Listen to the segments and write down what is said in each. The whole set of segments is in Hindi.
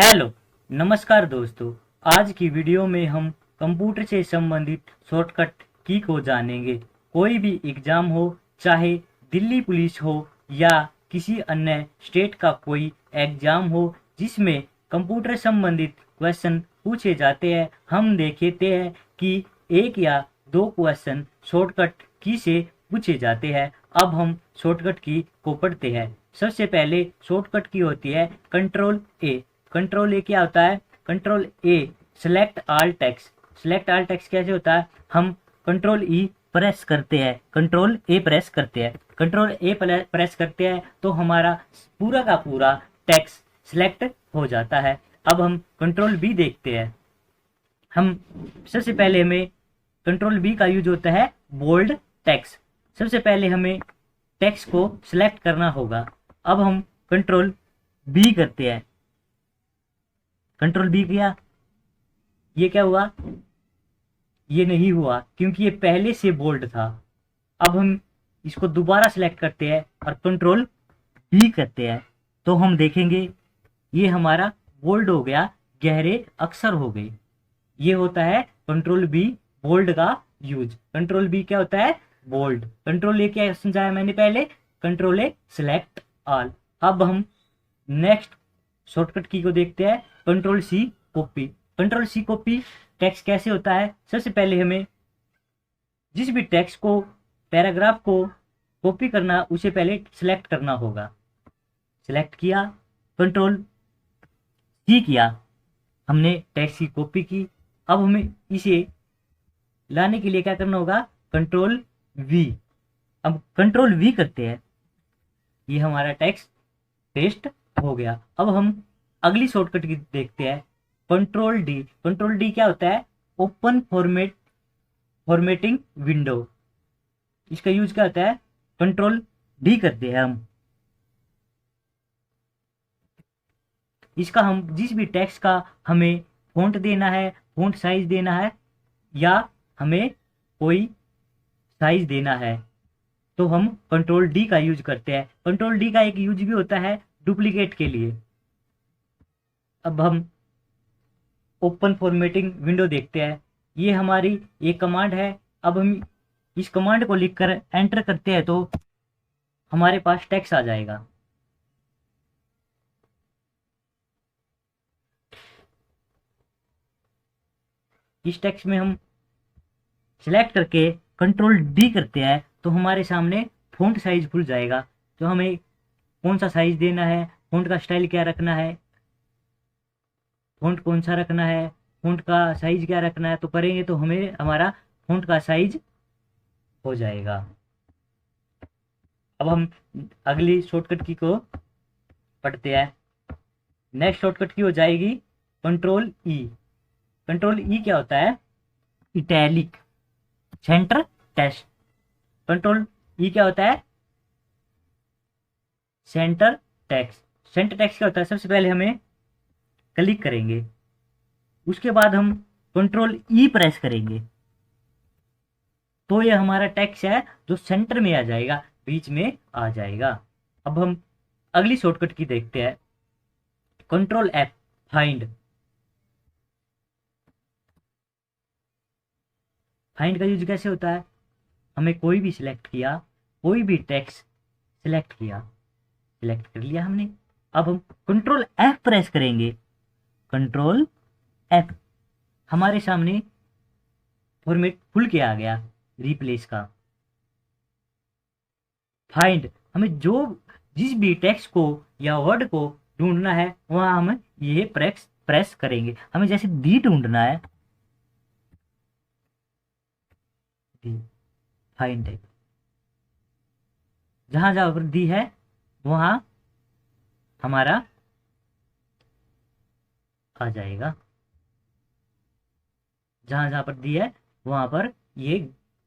हेलो, नमस्कार दोस्तों। आज की वीडियो में हम कंप्यूटर से संबंधित शॉर्टकट की को जानेंगे। कोई भी एग्जाम हो, चाहे दिल्ली पुलिस हो या किसी अन्य स्टेट का कोई एग्जाम हो जिसमें कंप्यूटर संबंधित क्वेश्चन पूछे जाते हैं, हम देखते हैं कि एक या दो क्वेश्चन शॉर्टकट की से पूछे जाते हैं। अब हम शॉर्टकट की को पढ़ते हैं। सबसे पहले शॉर्टकट की होती है कंट्रोल ए। कंट्रोल ए क्या होता है? कंट्रोल ए select all text. Select all text कैसे होता है? हम कंट्रोल ई प्रेस करते हैं, कंट्रोल ए प्रेस करते हैं, कंट्रोल ए प्रेस करते हैं तो हमारा पूरा का पूरा टेक्स्ट सिलेक्ट हो जाता है। अब हम कंट्रोल बी देखते हैं। हम सबसे पहले हमें कंट्रोल बी का यूज होता है बोल्ड टेक्स्ट। सबसे पहले हमें टेक्स्ट को सिलेक्ट करना होगा। अब हम कंट्रोल बी करते हैं, कंट्रोल बी किया, ये क्या हुआ? ये नहीं हुआ क्योंकि ये पहले से बोल्ड था। अब हम इसको दोबारा सिलेक्ट करते हैं और कंट्रोल बी करते हैं तो हम देखेंगे ये हमारा बोल्ड हो गया, गहरे अक्षर हो गए। ये होता है कंट्रोल बी बोल्ड का यूज। कंट्रोल बी क्या होता है? बोल्ड। कंट्रोल ए क्या समझाया मैंने पहले? Control A select all. अब हम नेक्स्ट शॉर्टकट की को देखते हैं, control C copy. Control C copy text कैसे होता है? सबसे पहले हमें जिस भी टेक्स्ट को, पैराग्राफ को कॉपी करना, उसे पहले सिलेक्ट करना होगा। सिलेक्ट किया, कंट्रोल सी किया, हमने टेक्स्ट की कॉपी की। अब हमें इसे लाने के लिए क्या करना होगा? Control we. अब कंट्रोल वी करते हैं, ये हमारा टेक्स्ट पेस्ट हो गया। अब हम अगली शॉर्टकट की देखते हैं, कंट्रोल डी। कंट्रोल डी क्या होता है? Open formatting window. इसका यूज क्या होता है? कंट्रोल डी करते हैं हम। इसका हम जिस भी टेक्स्ट का हमें फॉन्ट देना है, फॉन्ट साइज देना है या हमें कोई साइज देना है तो हम कंट्रोल डी का यूज करते हैं। कंट्रोल डी का एक यूज भी होता है डुप्लीकेट के लिए। अब हम ओपन फॉर्मेटिंग विंडो देखते हैं, ये हमारी एक कमांड है। अब हम इस कमांड को लिखकर एंटर करते हैं तो हमारे पास टेक्स्ट आ जाएगा। इस टेक्स्ट में हम सिलेक्ट करके कंट्रोल डी करते हैं तो हमारे सामने फॉन्ट साइज खुल जाएगा। तो हमें कौन सा साइज देना है, फॉन्ट का स्टाइल क्या रखना है, फॉन्ट कौन सा रखना है, फॉन्ट का साइज क्या रखना है, तो करेंगे तो हमें हमारा फॉन्ट का साइज हो जाएगा। अब हम अगली शॉर्टकट की को पढ़ते हैं। नेक्स्ट शॉर्टकट की हो जाएगी कंट्रोल ई। कंट्रोल ई क्या होता है? Italic centre text. कंट्रोल ई क्या होता है? Centre text. सेंटर टेक्स्ट क्या होता है? सबसे पहले हमें क्लिक करेंगे, उसके बाद हम कंट्रोल ई प्रेस करेंगे तो ये हमारा टेक्स्ट है जो सेंटर में आ जाएगा, बीच में आ जाएगा। अब हम अगली शॉर्टकट की देखते हैं, कंट्रोल एफ फाइंड। फाइंड का यूज कैसे होता है? हमें कोई भी सिलेक्ट किया, कोई भी टेक्स्ट सिलेक्ट किया, सिलेक्ट कर लिया हमने। अब हम कंट्रोल एफ प्रेस करेंगे, कंट्रोल एफ, हमारे सामने फॉर्मेट खुल के आ गया रिप्लेस का। फाइंड, हमें जो जिस भी टेक्स्ट को या वर्ड को ढूंढना है वहां हम ये प्रेस करेंगे। हमें जैसे दी ढूंढना है, दी, फाइंड है, जहां जहां पर दी है वहां हमारा आ जाएगा, जहां जहां पर दी है वहां पर ये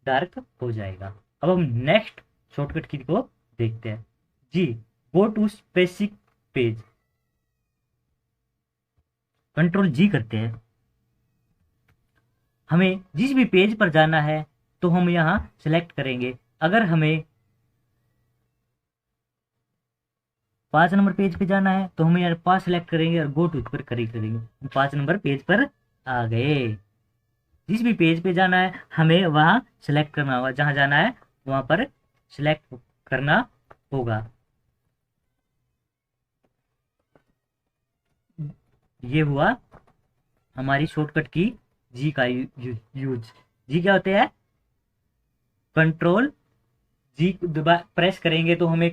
डार्क हो जाएगा। अब हम नेक्स्ट शॉर्टकट की को देखते हैं, G go to specific page. Control G करते हैं, हमें जिस भी पेज पर जाना है तो हम यहां सेलेक्ट करेंगे। अगर हमें 5 नंबर पेज पे जाना है तो हमें यार 5 सेलेक्ट करेंगे और गो टू पर करेंगे, 5 नंबर पेज पर आ गए। जिस भी पेज पे जाना है हमें वहां सेलेक्ट करना होगा, जहां जाना है वहां पर सेलेक्ट करना होगा। ये हुआ हमारी शॉर्टकट की जी का यूज। जी क्या होते हैं? कंट्रोल जी प्रेस करेंगे तो हमें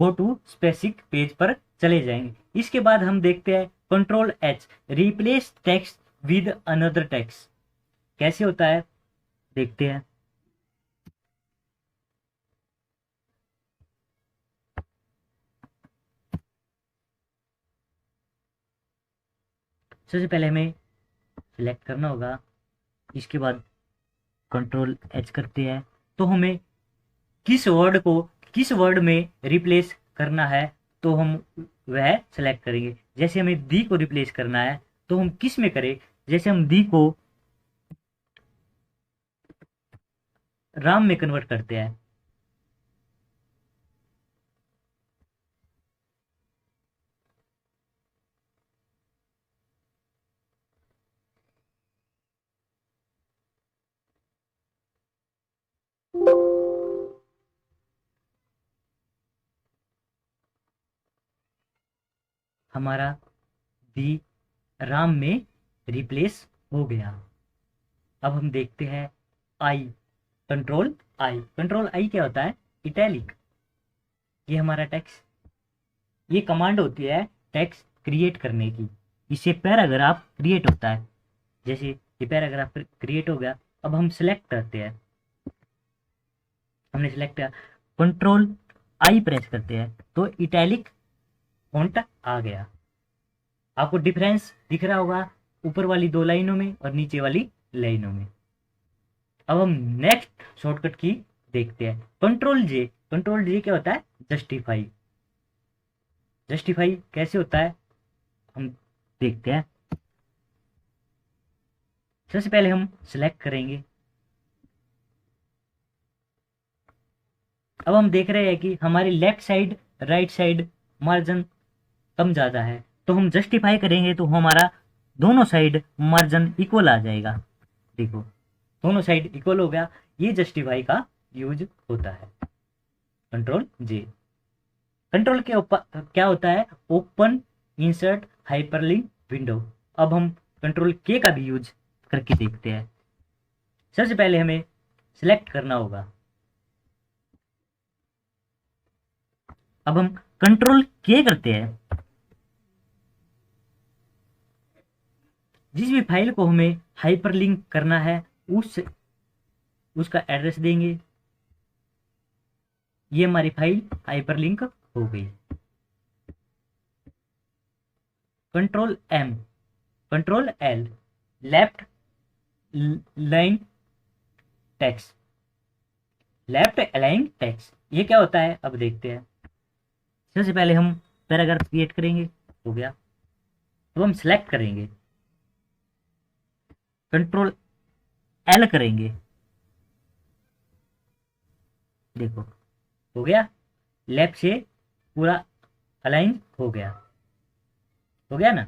गो टू स्पेसिफिक पेज पर चले जाएंगे। इसके बाद हम देखते हैं control H, replace text with another text. कैसे होता है देखते हैं। सबसे पहले हमें सिलेक्ट करना होगा, इसके बाद कंट्रोल एच करते हैं तो हमें किस वर्ड में रिप्लेस करना है तो हम वह सेलेक्ट करेंगे। जैसे हमें दी को रिप्लेस करना है तो हम किस में करें, जैसे हम दी को राम में कन्वर्ट करते हैं। हमारा दी राम में रिप्लेस हो गया। अब हम देखते हैं आई, कंट्रोल आई क्या होता है? इटैलिक। ये हमारा टेक्स्ट, ये कमांड होती है टेक्स्ट क्रिएट करने की। इससे पैराग्राफ क्रिएट होता है। जैसे ये पैराग्राफ क्रिएट हो गया, अब हम सिलेक्ट करते हैं। हमने सिलेक्ट किया, कंट्रोल आई प्रेस करते हैं तो इटैलिक फॉन्ट आ गया। आपको डिफरेंस दिख रहा होगा ऊपर वाली 2 लाइनों में और नीचे वाली लाइनों में। अब हम नेक्स्ट शॉर्टकट की देखते हैं, कंट्रोल जे क्या होता है? जस्टिफाई। जस्टिफाई कैसे होता है हम देखते हैं। सबसे पहले हम सिलेक्ट करेंगे। अब हम देख रहे हैं कि हमारी left side right side margin कम ज़्यादा है, तो हम जस्टिफाई करेंगे तो हमारा दोनों साइड मार्जिन इक्वल आ जाएगा। देखो दोनों साइड इक्वल हो गया। ये जस्टिफाई का यूज होता है। कंट्रोल जे। कंट्रोल के ऊपर क्या होता है? Open, insert, hyperlink, window. अब हम कंट्रोल के का भी यूज करके देखते हैं। सबसे पहले हमें सिलेक्ट करना होगा। अब हम कंट्रोल के करते हैं, जिस भी फाइल को हमें हाइपरलिंक करना है उसका एड्रेस देंगे। ये हमारी फाइल हाइपरलिंक हो गई। Control M, control L, left line text, left align text. ये क्या होता है अब देखते हैं। सबसे पहले हम पैराग्राफ क्रिएट करेंगे, हो गया। अब हम सिलेक्ट करेंगे, कंट्रोल एल करेंगे, देखो हो गया। लेफ्ट से पूरा अलाइन हो गया ना।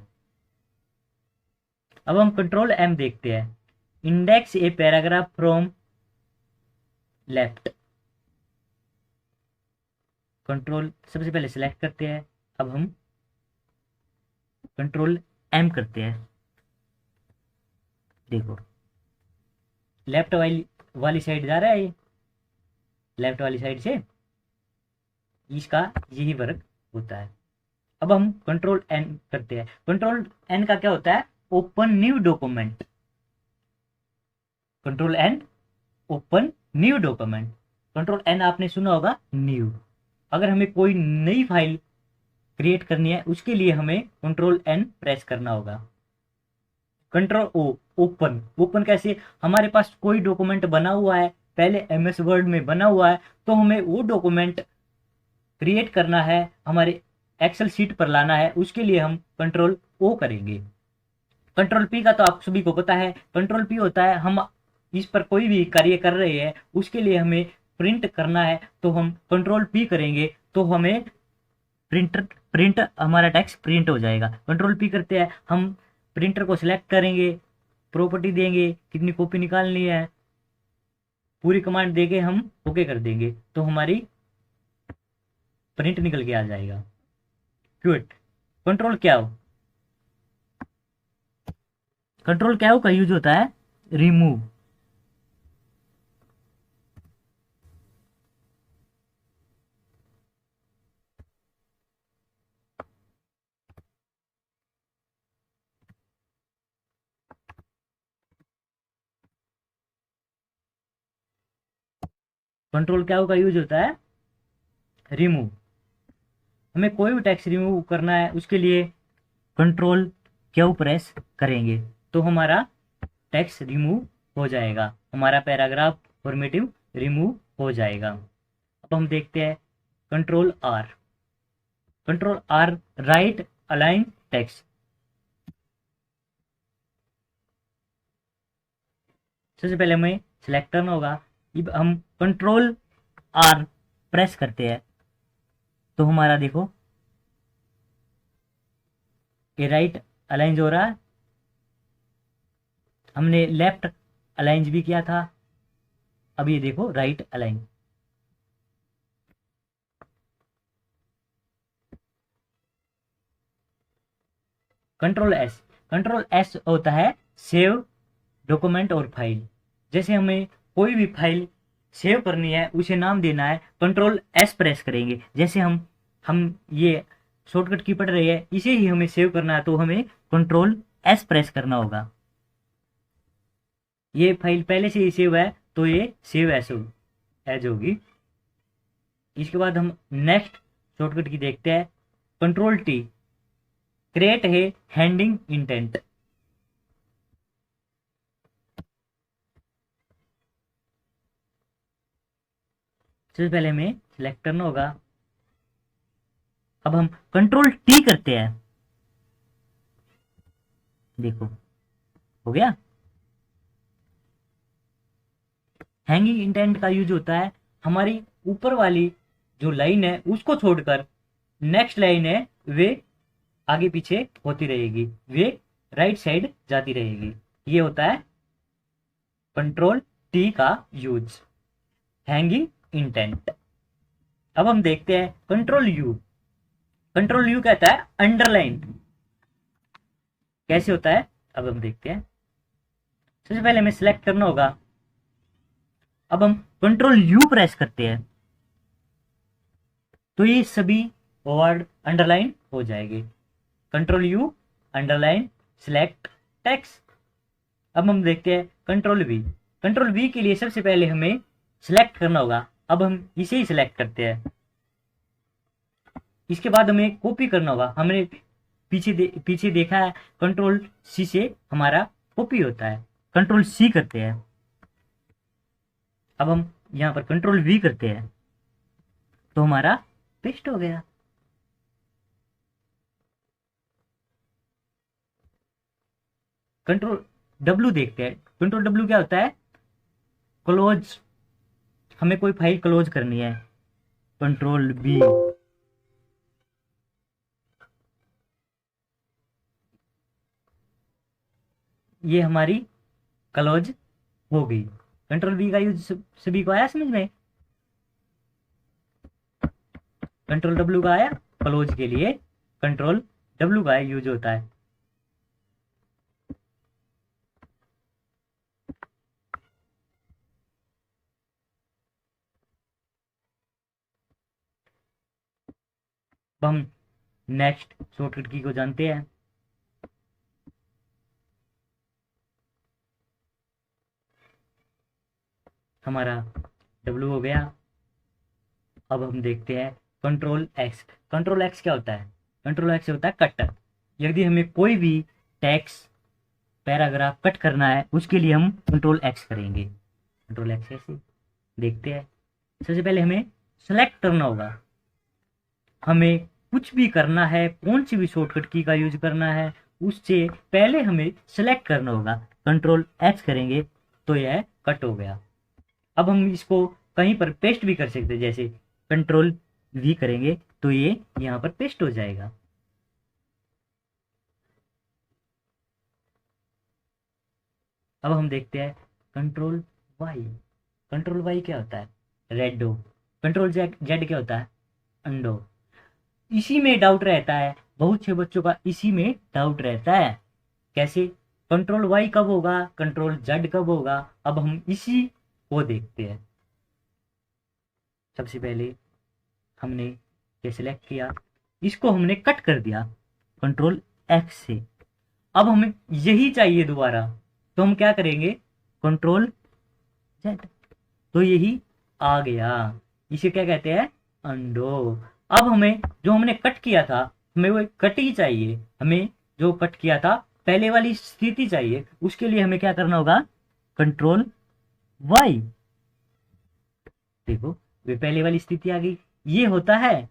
अब हम कंट्रोल एम देखते हैं, index a paragraph from left. Control सबसे पहले सिलेक्ट करते हैं, अब हम कंट्रोल एम करते हैं, देखो लेफ्ट वाली साइड जा रहा है। ये लेफ्ट वाली साइड से इसका यही वर्क होता है। अब हम कंट्रोल एन करते हैं। कंट्रोल एन का क्या होता है? Open new document. Control N open new document. Control N आपने सुना होगा न्यू। अगर हमें कोई नई फाइल क्रिएट करनी है उसके लिए हमें कंट्रोल एन प्रेस करना होगा। कंट्रोल ओ ओपन, ओपन कैसे? हमारे पास कोई डॉक्यूमेंट बना हुआ है, पहले एमएस वर्ड में बना हुआ है, तो हमें वो डॉक्यूमेंट क्रिएट करना है, हमारे एक्सेल शीट पर लाना है, उसके लिए हम कंट्रोल ओ करेंगे। कंट्रोल पी का तो आप सभी को पता है। कंट्रोल पी होता है हम इस पर कोई भी कार्य कर रहे हैं उसके लिए हमें प्रिंट करना है तो हम कंट्रोल पी करेंगे तो हमें प्रिंट हमारा टेक्स्ट प्रिंट हो जाएगा। कंट्रोल पी करते हैं, हम प्रिंटर को सिलेक्ट करेंगे, प्रॉपर्टी देंगे, कितनी कॉपी निकालनी है, पूरी कमांड देके हम ओके कर देंगे तो हमारी प्रिंट निकल के आ जाएगा। क्विट कंट्रोल क्या हो, कंट्रोल क्या हो का यूज होता है रिमूव। कंट्रोल क्या हो का यूज होता है रिमूव। हमें कोई भी टेक्स्ट रिमूव करना है उसके लिए कंट्रोल क्यू प्रेस करेंगे तो हमारा टेक्स्ट रिमूव हो जाएगा, हमारा पैराग्राफ फॉर्मेटिव रिमूव हो जाएगा। अब हम देखते हैं control R. Control R right align text. सबसे पहले हमें सिलेक्ट करना होगा। अब हम कंट्रोल आर प्रेस करते हैं तो हमारा देखो ये राइट अलाइन हो रहा है। हमने लेफ्ट अलाइन भी किया था, अब ये देखो राइट अलाइन। कंट्रोल एस होता है सेव डॉक्यूमेंट और फाइल। जैसे हमें कोई भी फाइल सेव करनी है, उसे नाम देना है, कंट्रोल एस प्रेस करेंगे। जैसे हम ये शॉर्टकट की पड़ रही है, इसे ही हमें सेव करना है तो हमें कंट्रोल एस प्रेस करना होगा। ये फाइल पहले से ही सेव है तो ये सेव एज होगी। इसके बाद हम नेक्स्ट शॉर्टकट की देखते हैं। कंट्रोल टी क्रिएट है हैंडिंग इंटेंट। सबसे पहले हमें सिलेक्ट करना होगा। अब हम कंट्रोल टी करते हैं, देखो हो गया। हैंगिंग इंटेंट का यूज होता है हमारी ऊपर वाली जो लाइन है उसको छोड़कर नेक्स्ट लाइन है वे आगे पीछे होती रहेगी, वे राइट साइड जाती रहेगी। ये होता है कंट्रोल टी का यूज, हैंगिंग इंटेंट। अब हम देखते हैं कंट्रोल यू। कंट्रोल यू कहता है अंडरलाइन। कैसे होता है अब हम देखते हैं। सबसे पहले हमें सिलेक्ट करना होगा। अब हम कंट्रोल यू प्रेस करते हैं तो ये सभी वर्ड अंडरलाइन हो जाएंगे। Control you underline select text. अब हम देखते हैं कंट्रोल वी। कंट्रोल वी के लिए सबसे पहले हमें सिलेक्ट करना होगा। अब हम इसे ही सिलेक्ट करते हैं। इसके बाद हमें कॉपी करना होगा। हमने पीछे देखा है कंट्रोल सी से हमारा कॉपी होता है। कंट्रोल सी करते हैं। अब हम यहां पर कंट्रोल वी करते हैं तो हमारा पेस्ट हो गया। कंट्रोल डब्ल्यू देखते हैं। कंट्रोल डब्ल्यू क्या होता है क्लोज। हमें कोई फाइल क्लोज करनी है, कंट्रोल बी। ये हमारी क्लोज हो गई। कंट्रोल बी का यूज सभी को आया समझ में। कंट्रोल डब्ल्यू का आया क्लोज के लिए, कंट्रोल डब्ल्यू का यूज होता है। अब हम नेक्स्ट शॉर्टकट की को जानते हैं। हमारा डब्ल्यू हो गया। अब हम देखते हैं कंट्रोल एक्स। कंट्रोल एक्स क्या होता है? कंट्रोल एक्स होता है कटर। यदि हमें कोई भी टेक्स्ट पैराग्राफ कट करना है उसके लिए हम कंट्रोल एक्स करेंगे। कंट्रोल एक्स कैसे देखते हैं। सबसे पहले हमें सेलेक्ट करना होगा। हमें कुछ भी करना है, कौन सी भी शॉर्टकट की का यूज करना है, उससे पहले हमें सेलेक्ट करना होगा। कंट्रोल एक्स करेंगे तो यह कट हो गया। अब हम इसको कहीं पर पेस्ट भी कर सकते हैं। जैसे कंट्रोल वी करेंगे तो ये यहाँ पर पेस्ट हो जाएगा। अब हम देखते हैं कंट्रोल वाई। कंट्रोल वाई क्या होता है? रेडो। कंट्रोल जेड क्या होता है? अंडो। इसी में डाउट रहता है, बहुत से बच्चों का इसी में डाउट रहता है। कैसे? कंट्रोल वाई कब होगा, कंट्रोल जेड कब होगा? अब हम इसी को देखते हैं। सबसे पहले हमने ये सिलेक्ट किया, इसको हमने कट कर दिया कंट्रोल एक्स से। अब हमें यही चाहिए दोबारा, तो हम क्या करेंगे? कंट्रोल जेड, तो यही आ गया। इसे क्या कहते हैं? अंडो। अब हमें जो हमने कट किया था, हमें वो कट ही चाहिए। हमें जो कट किया था पहले वाली स्थिति चाहिए, उसके लिए हमें क्या करना होगा? Control Y. देखो वे पहले वाली स्थिति आ गई। ये होता है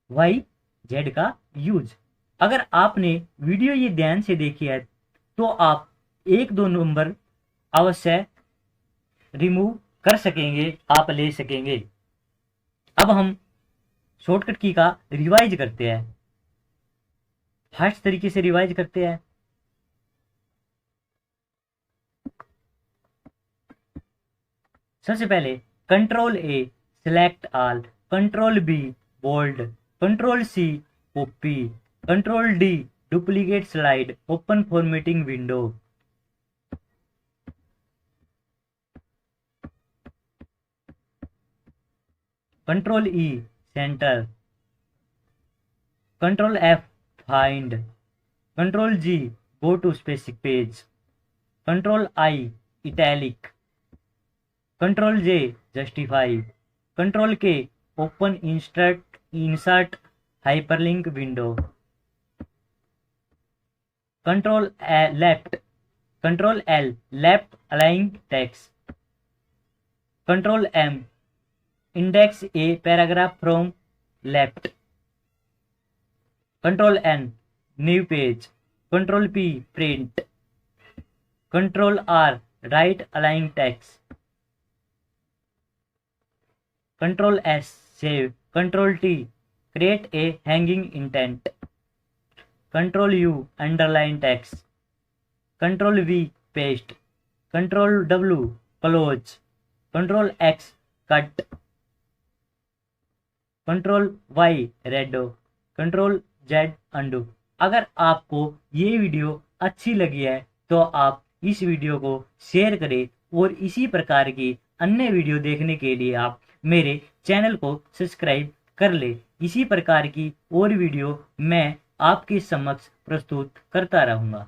वाई जेड का यूज। अगर आपने वीडियो ये ध्यान से देखी है तो आप एक दो नंबर अवश्य रिमूव कर सकेंगे, आप ले सकेंगे। अब हम शॉर्टकट की का रिवाइज करते हैं, फास्ट तरीके से रिवाइज करते हैं। सबसे पहले control A select all, control B bold, control C copy, control D duplicate slide, open formatting window. Control E centre, control F find, control G go to specific page, control I italic, control J justify, control K open insert hyperlink window, control left, control L left align text, control M index a paragraph from left, control N new page, control P print, control R right align text, control S save, control T create a hanging intent, control U underline text, control V paste, control W close, control X cut, control Y redo, control Z undo। अगर आपको ये वीडियो अच्छी लगी है तो आप इस वीडियो को शेयर करें, और इसी प्रकार की अन्य वीडियो देखने के लिए आप मेरे चैनल को सब्सक्राइब कर ले। इसी प्रकार की और वीडियो मैं आपके समक्ष प्रस्तुत करता रहूँगा।